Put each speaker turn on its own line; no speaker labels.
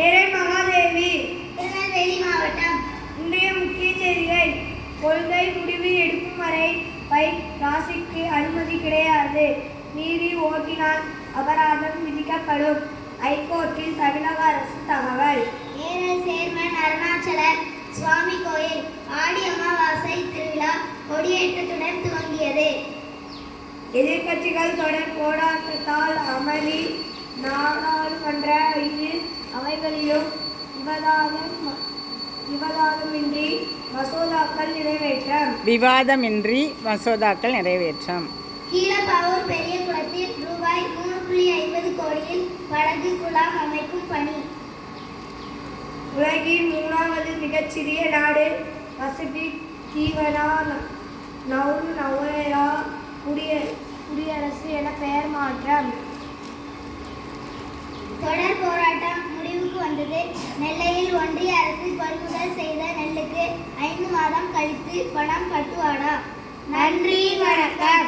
ஏரே மகாதேவி.
திருநெல்வேலி மாவட்டம்.
இன்றைய முக்கிய செய்திகள். கொள்கை முடிவு எடுக்கும் வரை பைக் ராசிக்கு அனுமதி கிடையாது. மீறி ஓட்டினால் அபராதம் விதிக்கப்படும். ஐகோர்ட்டில் தமிழக அரசு தகவல்.
ஏரல் சேர்மன் அருணாச்சலர் சுவாமி கோயில் ஆடி அமாவாசை திருவிழா கொடியேற்றத்துடன் துவங்கியது.
எதிர்க்கட்சிகள் தொடர் போராட்டத்தால் அமளி. நாடாளுமன்ற இரு அவைகளிலும்
விவாதமின்றி மசோதாக்கள் நிறைவேற்றம்.
கீழப்பாவூர் பெரிய குளத்தில் ரூபாய் 3.50 கோடியில் படகு குழாம் அமைக்கும் பணி.
உலகின் 3வது மிகச்சிறிய நாடு பசிபிக் தீவனா நௌரு நவோயா குடியரசு என பெயர் மாற்றம்.
தொடர் போராட்டம் முடிவுக்கு வந்தது. நெல்லையில் ஒன்றிய அரசு கொள்முதல் செய்த நெல்லுக்கு 5 மாதம் கழித்து பணம் பட்டுவாடா.
நன்றி, வணக்கம்.